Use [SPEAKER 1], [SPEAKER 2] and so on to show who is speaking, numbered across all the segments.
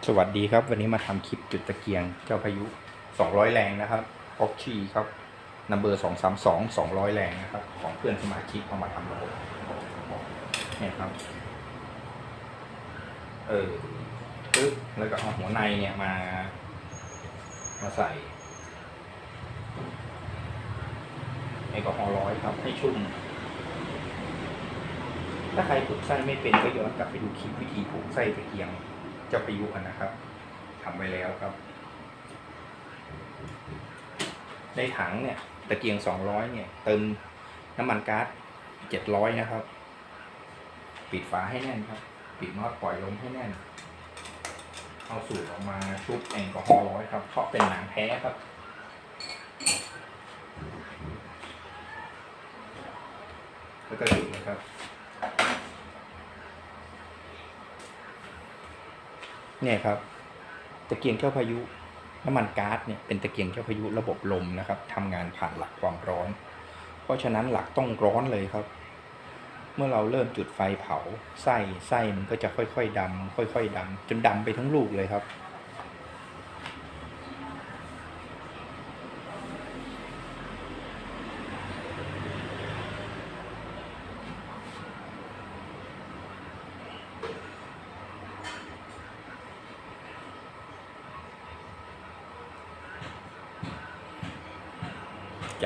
[SPEAKER 1] สวัสดีครับวันนี้มาทำคลิปจุดตะเกียงเจ้าพายุ200แรงนะครับออกชีครับนัมเบอร์232 200แรงนะครับของเพื่อนสมาชิกเอามาทำระบบเนี่ยครับปึ๊บแล้วก็เอาหัวในเนี่ยมาใส่แอลกอฮอล์100ครับให้ชุ่มถ้าใครผูกไส้ไม่เป็นก็ย้อนกลับไปดูคลิปวิธีผูกไส้ตะเกียงเจ้าพายุนะครับทำไว้แล้วครับในถังเนี่ยตะเกียง200เนี่ยเติมน้ำมันก๊าซ700นะครับปิดฝาให้แน่นครับปิดน็อตปล่อยลมให้แน่นเอาสูตรออกมาชุบแอลกอฮอล์100ครับเพราะเป็นหนังแท้ครับแล้วก็จุดนะครับเนี่ยครับตะเกียงเจ้าพายุน้ำมันก๊าซเนี่ยเป็นตะเกียงเจ้าพายุระบบลมนะครับทำงานผ่านหลักความร้อนเพราะฉะนั้นหลักต้องร้อนเลยครับเมื่อเราเริ่มจุดไฟเผาไส้มันก็จะค่อยๆดำค่อยๆดำจนดำไปทั้งลูกเลยครับ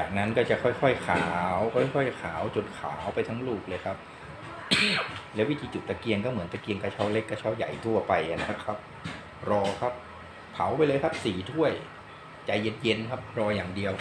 [SPEAKER 1] จากนั้นก็จะค่อยๆขาวค่อยๆขาวจนขาวไปทั้งลูกเลยครับ แล้ววิธีจุดตะเกียงก็เหมือนตะเกียงกระเช้าเล็กกระเช้าใหญ่ทั่วไปนะครับรอครับเผาไปเลยครับ4 ถ้วยใจเย็นๆครับรออย่างเดียว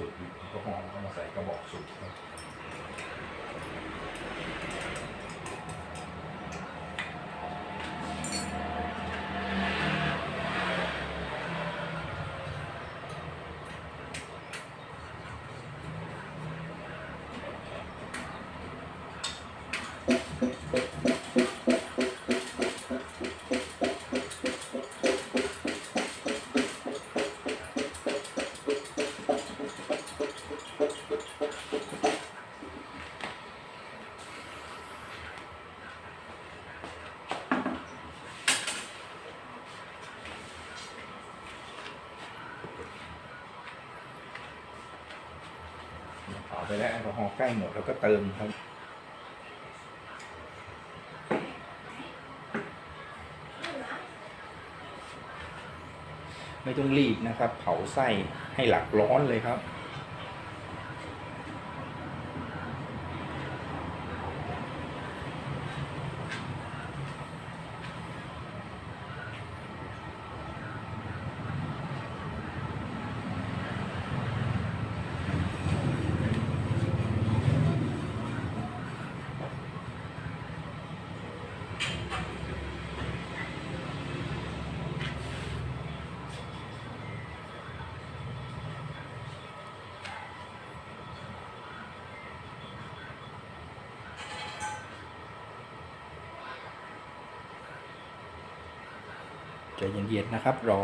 [SPEAKER 1] สูตรแอลกอฮอล์ก็มาใส่กระบอกสูตรครับเผาไปแล้วแอลกอฮอล์ใกล้หมดแล้วก็เติมครับไม่ต้องรีบนะครับเผาไส้ให้หลักร้อนเลยครับใจเย็นๆนะครับรอ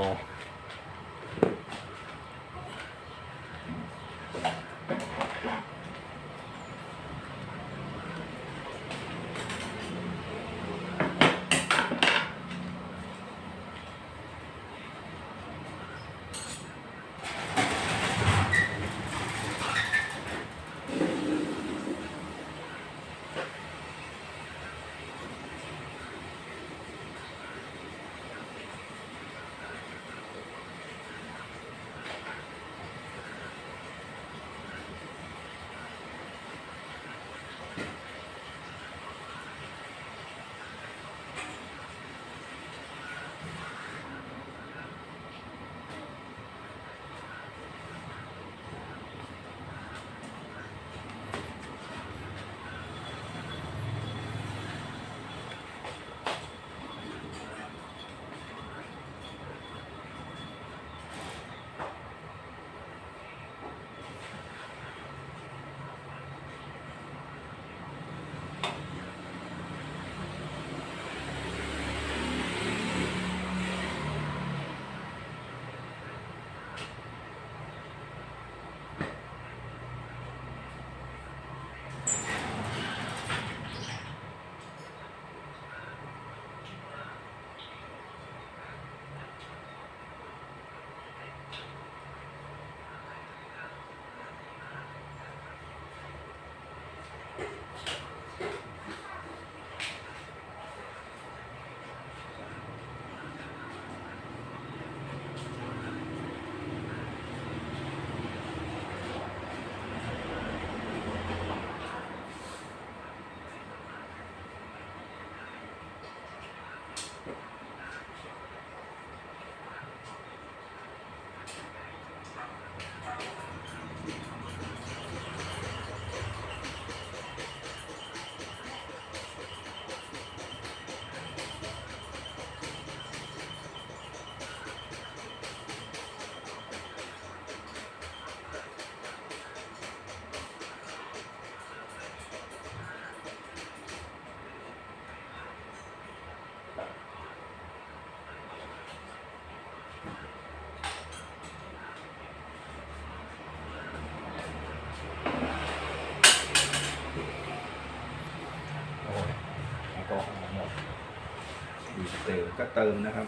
[SPEAKER 1] เติมก็เติมนะครับ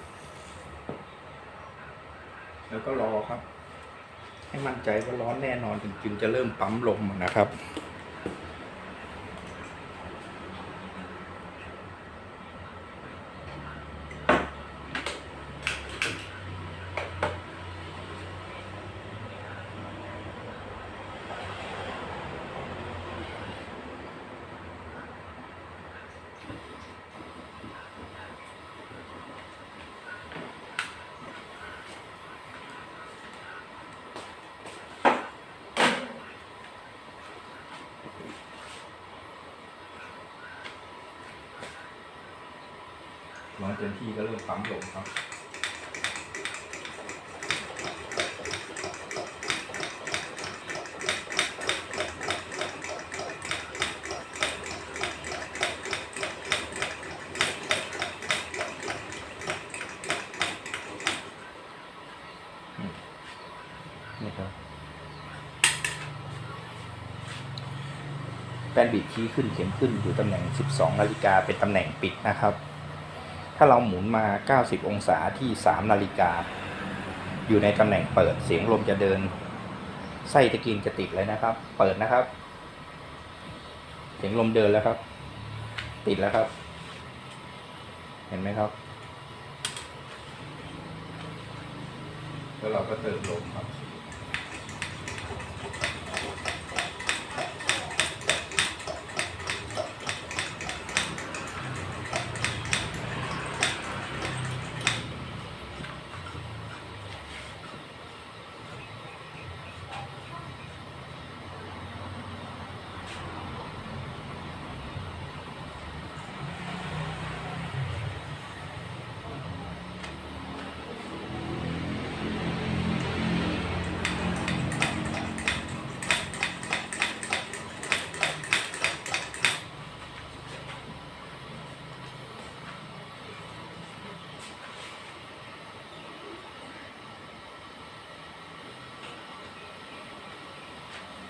[SPEAKER 1] แล้วก็รอครับ ให้มั่นใจว่าร้อนแน่นอนจึงจะเริ่มปั๊มลมนะครับร้อนเต็มที่ก็เริ่มปั๊มลมครับนี่ครับแป้นบิดชี้ขึ้นเข็มขึ้นอยู่ตำแหน่ง 12 นาฬิกาเป็นตำแหน่งปิดนะครับถ้าเราหมุนมา 90 องศาที่ 3 นาฬิกาอยู่ในตำแหน่งเปิดเสียงลมจะเดินไส้ตะเกียงจะติดเลยนะครับเปิดนะครับเสียงลมเดินแล้วครับติดแล้วครับเห็นไหมครับแล้วเราก็เติมลมครับ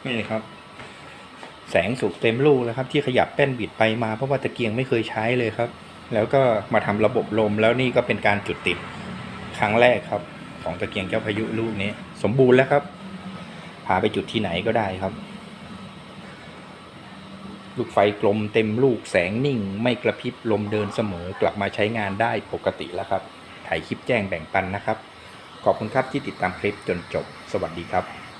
[SPEAKER 1] นี่ครับแสงสุกเต็มลูกแล้วครับที่ขยับแป้นบิดไปมาเพราะว่าตะเกียงไม่เคยใช้เลยครับแล้วก็มาทำระบบลมแล้วนี่ก็เป็นการจุดติดครั้งแรกครับของตะเกียงเจ้าพายุลูกนี้สมบูรณ์แล้วครับพาไปจุดที่ไหนก็ได้ครับลูกไฟกลมเต็มลูกแสงนิ่งไม่กระพริบลมเดินเสมอกลับมาใช้งานได้ปกติแล้วครับถ่ายคลิปแจ้งแบ่งปันนะครับขอบคุณครับที่ติดตามคลิปจนจบสวัสดีครับ